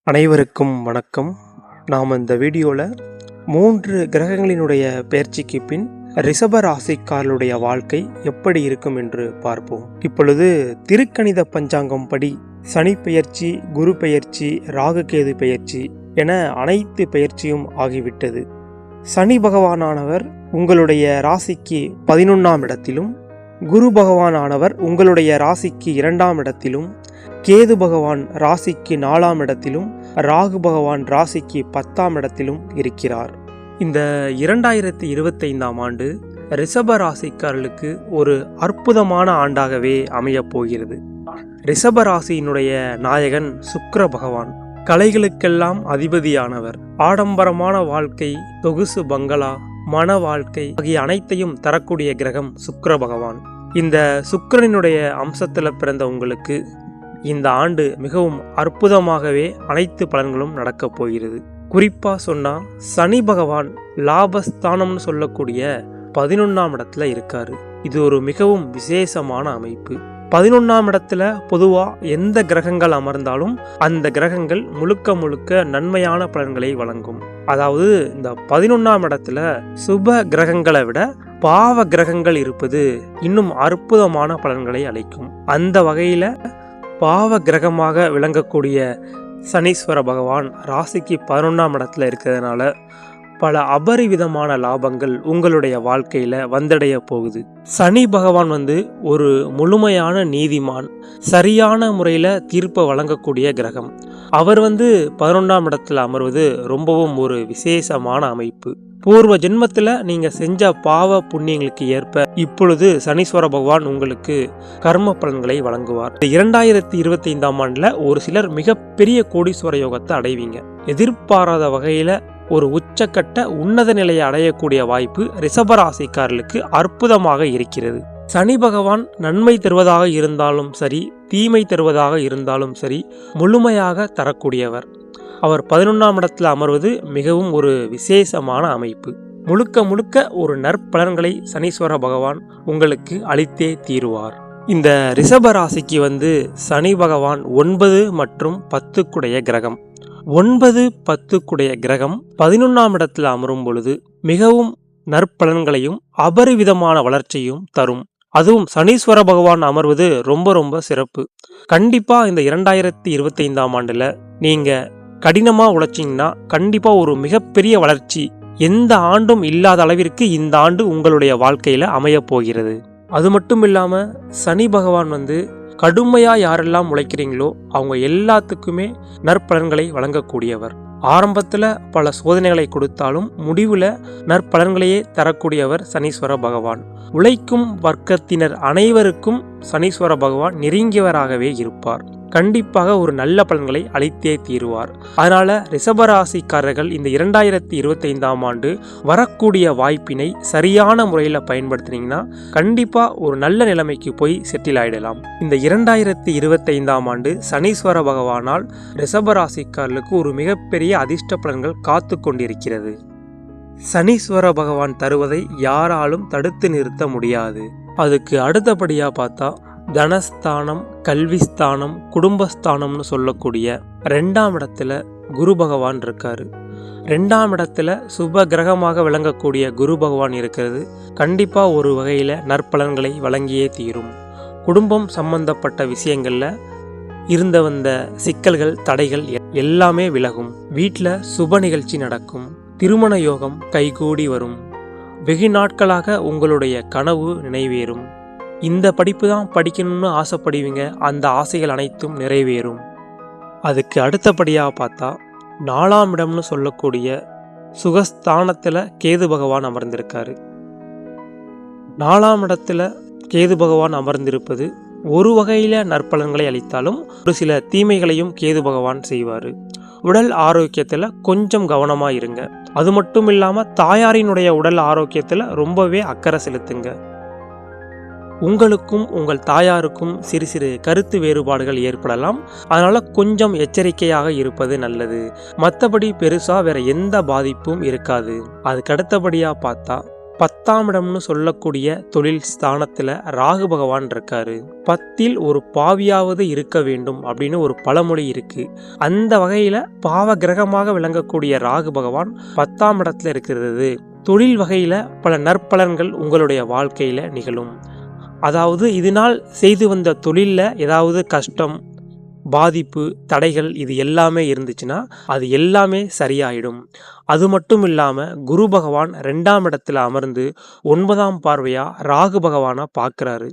அனைவருக்கும் வணக்கம். நாம் இந்த வீடியோவில் 3 கிரகங்களினுடைய பெயர்ச்சிக்கு பின் ரிஷப ராசிக்காரருடைய வாழ்க்கை எப்படி இருக்கும் என்று பார்ப்போம். இப்பொழுது திருக்கணித பஞ்சாங்கம் படி சனி பெயர்ச்சி, குரு பெயர்ச்சி, ராகு கேது பெயர்ச்சி என அனைத்து பெயர்ச்சியும் ஆகிவிட்டது. சனி பகவானானவர் உங்களுடைய ராசிக்கு 11ஆம் இடத்திலும், குரு பகவானானவர் உங்களுடைய ராசிக்கு 2ஆம் இடத்திலும், கேது பகவான் ராசிக்கு 4ஆம் இடத்திலும், ராகு பகவான் ராசிக்கு 10ஆம் இடத்திலும் இருக்கிறார். இந்த 2025ஆம் ஆண்டு ரிஷப ராசிக்காரர்களுக்கு ஒரு அற்புதமான ஆண்டாகவே அமையப் போகிறது. ரிஷப ராசியினுடைய நாயகன் சுக்கிர பகவான், கலைகளுக்கெல்லாம் அதிபதியானவர். ஆடம்பரமான வாழ்க்கை, சொகுசு பங்களா, மன வாழ்க்கை ஆகிய அனைத்தையும் தரக்கூடிய கிரகம் சுக்கிர பகவான். இந்த சுக்கிரனினுடைய அம்சத்தில் பிறந்த உங்களுக்கு இந்த ஆண்டு மிகவும் அற்புதமாகவே அனைத்து பலன்களும் நடக்கப் போகிறது. குறிப்பாக சொன்னால் சனி பகவான் லாபஸ்தானம்னு சொல்லக்கூடிய 11ஆம் இடத்துல இருக்காரு. இது ஒரு மிகவும் விசேஷமான அமைப்பு. 11ஆம் இடத்துல பொதுவாக எந்த கிரகங்கள் அமர்ந்தாலும் அந்த கிரகங்கள் முழுக்க நன்மையான பலன்களை வழங்கும். அதாவது இந்த 11ஆம் இடத்துல சுப கிரகங்களை விட பாவ கிரகங்கள் இருப்பது இன்னும் அற்புதமான பலன்களை அளிக்கும். அந்த வகையில் பாவ கிரகமாக விளங்கக்கூடிய சனீஸ்வர பகவான் ராசிக்கு 11ஆம் இடத்துல இருக்கிறதுனால பல அபரிவிதமான லாபங்கள் உங்களுடைய வாழ்க்கையில வந்தடைய போகுது. சனி பகவான் ஒரு முழுமையான நீதிமான், சரியான முறையில தீர்ப்பை வழங்கக்கூடிய கிரகம். அவர் 11ஆம் இடத்துல அமர்வது ரொம்பவும் ஒரு விசேஷமான அமைப்பு. பூர்வ ஜென்மத்தில் நீங்கள் செஞ்ச பாவ புண்ணியங்களுக்கு ஏற்ப இப்பொழுது சனீஸ்வர பகவான் உங்களுக்கு கர்ம பலன்களை வழங்குவார். 2025ஆம் ஆண்டில் ஒரு சிலர் மிகப்பெரிய கோடீஸ்வர யோகத்தை அடைவீங்க. எதிர்பாராத வகையில் ஒரு உச்சக்கட்ட உன்னத நிலையை அடையக்கூடிய வாய்ப்பு ரிஷபராசிக்காரர்களுக்கு அற்புதமாக இருக்கிறது. சனி பகவான் நன்மை தருவதாக இருந்தாலும் சரி, தீமை தருவதாக இருந்தாலும் சரி, முழுமையாக தரக்கூடியவர். அவர் 11ஆம் இடத்துல அமர்வது மிகவும் ஒரு விசேஷமான அமைப்பு. முழுக்க ஒரு நற்பலன்களை சனீஸ்வர பகவான் உங்களுக்கு அளித்தே தீருவார். இந்த ரிஷப ராசிக்கு சனி பகவான் 9 மற்றும் 10 குடைய கிரகம். 9, 10 குடைய கிரகம் 11ஆம் இடத்துல அமரும் பொழுது மிகவும் நற்பலன்களையும் அபரிவிதமான வளர்ச்சியும் தரும். அதுவும் சனீஸ்வர பகவான் அமர்வது ரொம்ப சிறப்பு. கண்டிப்பா இந்த 2025ஆம் ஆண்டுல நீங்க கடினமா உழைச்சிங்கன்னா கண்டிப்பா ஒரு மிகப்பெரிய வளர்ச்சி எந்த ஆண்டும் இல்லாத அளவிற்கு இந்த ஆண்டு உங்களுடைய வாழ்க்கையில அமைய போகிறது. அது மட்டும் இல்லாம சனி பகவான் கடுமையா யாரெல்லாம் உழைக்கிறீங்களோ அவங்க எல்லாத்துக்குமே நற்பலன்களை வழங்கக்கூடியவர். ஆரம்பத்துல பல சோதனைகளை கொடுத்தாலும் முடிவுல நற்பலன்களையே தரக்கூடியவர் சனீஸ்வர பகவான். உழைக்கும் வர்க்கத்தினர் அனைவருக்கும் சனீஸ்வர பகவான் நெருங்கியவராகவே இருப்பார். கண்டிப்பாக ஒரு நல்ல பலன்களை அளித்தே தீருவார். அதனால ரிஷபராசிக்காரர்கள் இந்த 2025ஆம் ஆண்டு வரக்கூடிய வாய்ப்பினை சரியான முறையில் பயன்படுத்தினீங்கன்னா கண்டிப்பா ஒரு நல்ல நிலைமைக்கு போய் செட்டில் ஆயிடலாம். இந்த 2025ஆம் ஆண்டு சனீஸ்வர பகவானால் ரிஷபராசிக்காரர்களுக்கு ஒரு மிகப்பெரிய அதிர்ஷ்ட பலன்கள் காத்து கொண்டிருக்கிறது. சனீஸ்வர பகவான் தருவதை யாராலும் தடுத்து நிறுத்த முடியாது. அதுக்கு அடுத்தபடியா பார்த்தா தனஸ்தானம், கல்விஸ்தானம், குடும்பஸ்தானம்னு சொல்லக்கூடிய 2ஆம் இடத்துல குரு பகவான் இருக்காரு. 2ஆம் இடத்துல சுப கிரகமாக விளங்கக்கூடிய குரு பகவான் இருக்கிறது கண்டிப்பா ஒரு வகையில நற்பலன்களை வழங்கியே தீரும். குடும்பம் சம்பந்தப்பட்ட விஷயங்கள்ல இருந்த வந்த சிக்கல்கள், தடைகள் எல்லாமே விலகும். வீட்டில் சுப நிகழ்ச்சி நடக்கும். திருமண யோகம் கைகூடி வரும். வெகு நாட்களாக உங்களுடைய கனவு நினைவேறும். இந்த படிப்பு தான் படிக்கணும்னு ஆசைப்படுவீங்க, அந்த ஆசைகள் அனைத்தும் நிறைவேறும். அதுக்கு அடுத்தபடியாக பார்த்தா 4ஆம் இடம்னு சொல்லக்கூடிய சுகஸ்தானத்தில் கேது பகவான் அமர்ந்திருக்காரு. 4ஆம் இடத்துல கேது பகவான் அமர்ந்திருப்பது ஒரு வகையில் நற்பலன்களை அளித்தாலும் ஒரு சில தீமைகளையும் கேது பகவான் செய்வார். உடல் ஆரோக்கியத்தில் கொஞ்சம் கவனமாக இருங்க. அது மட்டும் இல்லாமல் தாயாரினுடைய உடல் ஆரோக்கியத்தில் ரொம்பவே அக்கறை செலுத்துங்க. உங்களுக்கும் உங்கள் தாயாருக்கும் சிறு கருத்து வேறுபாடுகள் ஏற்படலாம். அதனால கொஞ்சம் எச்சரிக்கையாக இருப்பது நல்லது. மற்றபடி பெருசா வேற எந்த பாதிப்பும் இருக்காது. அதுக்கு அடுத்தபடியா பார்த்தா 10ஆம் இடம்னு சொல்லக்கூடிய தொழில் ஸ்தானத்துல ராகு பகவான் இருக்காரு. 10ல் ஒரு பாவியாவது இருக்க வேண்டும் அப்படின்னு ஒரு பழமொழி இருக்கு. அந்த வகையில பாவ கிரகமாக விளங்கக்கூடிய ராகு பகவான் 10ஆம் இடத்துல இருக்கிறது தொழில் வகையில பல நற்பலன்கள் உங்களுடைய வாழ்க்கையில நிகழும். அதாவது இதனால் செய்து வந்த தொழில்ல ஏதாவது கஷ்டம், பாதிப்பு, தடைகள் இது எல்லாமே இருந்துச்சுன்னா அது எல்லாமே சரியாயிடும். அது மட்டும் இல்லாம குரு பகவான் 2ஆம் இடத்துல அமர்ந்து 9ஆம் பார்வையா ராகு பகவானை பார்க்கிறாரு.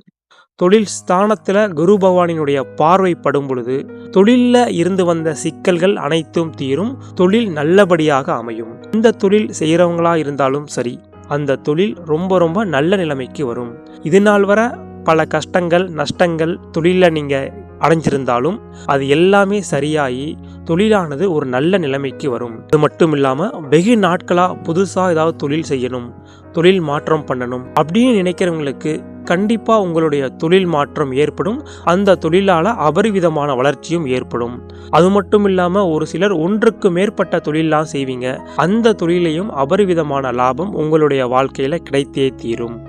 தொழில் ஸ்தானத்துல குரு பகவானினுடைய பார்வை படும் பொழுது தொழில்ல இருந்து வந்த சிக்கல்கள் அனைத்தும் தீரும். தொழில் நல்லபடியாக அமையும். இந்த தொழில் செய்யறவங்களா இருந்தாலும் சரி, அந்த தொழில் ரொம்ப ரொம்ப நல்ல நிலைமைக்கு வரும். இது நாள் வரை பல கஷ்டங்கள், நஷ்டங்கள் தொழில நீங்க அடைஞ்சிருந்தாலும் அது எல்லாமே சரியாகி தொழிலானது ஒரு நல்ல நிலைமைக்கு வரும். இது மட்டும் இல்லாம வெகு நாட்களா புதுசா ஏதாவது தொழில் செய்யணும், தொழில் மாற்றம் பண்ணணும் அப்படின்னு நினைக்கிறவங்களுக்கு கண்டிப்பா உங்களுடைய தொழில் மாற்றம் ஏற்படும். அந்த தொழிலால அபரிவிதமான வளர்ச்சியும் ஏற்படும். அது மட்டும் இல்லாம ஒரு சிலர் ஒன்றுக்கு மேற்பட்ட தொழிலாம் செய்வீங்க. அந்த தொழிலையும் அபரிவிதமான லாபம் உங்களுடைய வாழ்க்கையில கிடைத்தே தீரும்.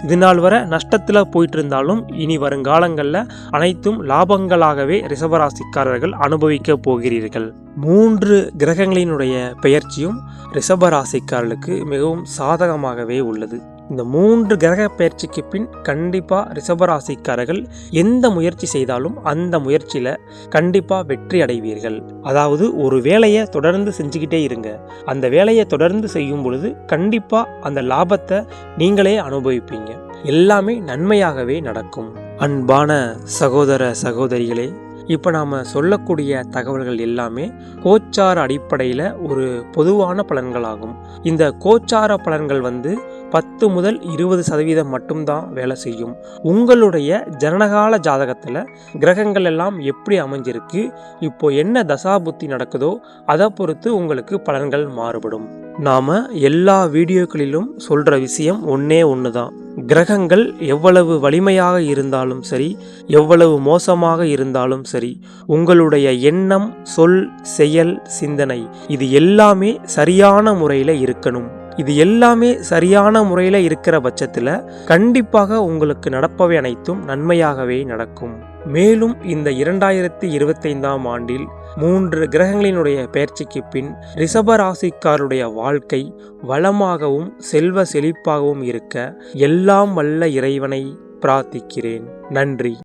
இது நாள் வரை நஷ்டத்துல போயிட்டு இருந்தாலும் இனி வருங்காலங்கள்ல அனைத்தும் லாபங்களாகவே ரிஷபராசிக்காரர்கள் அனுபவிக்க போகிறீர்கள். 3 கிரகங்களினுடைய பெயர்ச்சியும் ரிஷபராசிக்காரர்களுக்கு மிகவும் சாதகமாகவே உள்ளது. இந்த 3 கிரக பெயர்ச்சிக்கு பின் கண்டிப்பா ரிஷபராசிக்காரர்கள் எந்த முயற்சி செய்தாலும் அந்த முயற்சியில கண்டிப்பா வெற்றி அடைவீர்கள். அதாவது ஒரு வேலையை தொடர்ந்து செஞ்சுக்கிட்டே இருங்க. அந்த வேலையை தொடர்ந்து செய்யும் பொழுது கண்டிப்பா அந்த லாபத்தை நீங்களே அனுபவிப்பீங்க. எல்லாமே நன்மையாகவே நடக்கும். அன்பான சகோதர சகோதரிகளே, இப்போ நாம் சொல்லக்கூடிய தகவல்கள் எல்லாமே கோச்சார அடிப்படையில் ஒரு பொதுவான பலன்களாகும். இந்த கோச்சார பலன்கள் 10 முதல் 20% மட்டும்தான் வேலை செய்யும். உங்களுடைய ஜனனகால ஜாதகத்தில் கிரகங்கள் எல்லாம் எப்படி அமைஞ்சிருக்கு, இப்போ என்ன தசாபுத்தி நடக்குதோ அதை பொறுத்து உங்களுக்கு பலன்கள் மாறுபடும். நாம் எல்லா வீடியோக்களிலும் சொல்கிற விஷயம் ஒன்றே ஒன்று தான். கிரகங்கள் எவ்வளவு வலிமையாக இருந்தாலும் சரி, எவ்வளவு மோசமாக இருந்தாலும் சரி, உங்களுடைய எண்ணம், சொல், செயல், சிந்தனை இது எல்லாமே சரியான முறையில் இருக்கணும். இது எல்லாமே சரியான முறையில் இருக்கிற பட்சத்தில் கண்டிப்பாக உங்களுக்கு நடப்பவை அனைத்தும் நன்மையாகவே நடக்கும். மேலும் இந்த 2025ஆம் ஆண்டில் 3 கிரகங்களினுடைய பெயர்ச்சிக்கு பின் ரிஷபராசிக்காருடைய வாழ்க்கை வளமாகவும் செல்வ செழிப்பாகவும் இருக்க எல்லாம் வல்ல இறைவனை பிரார்த்திக்கிறேன். நன்றி.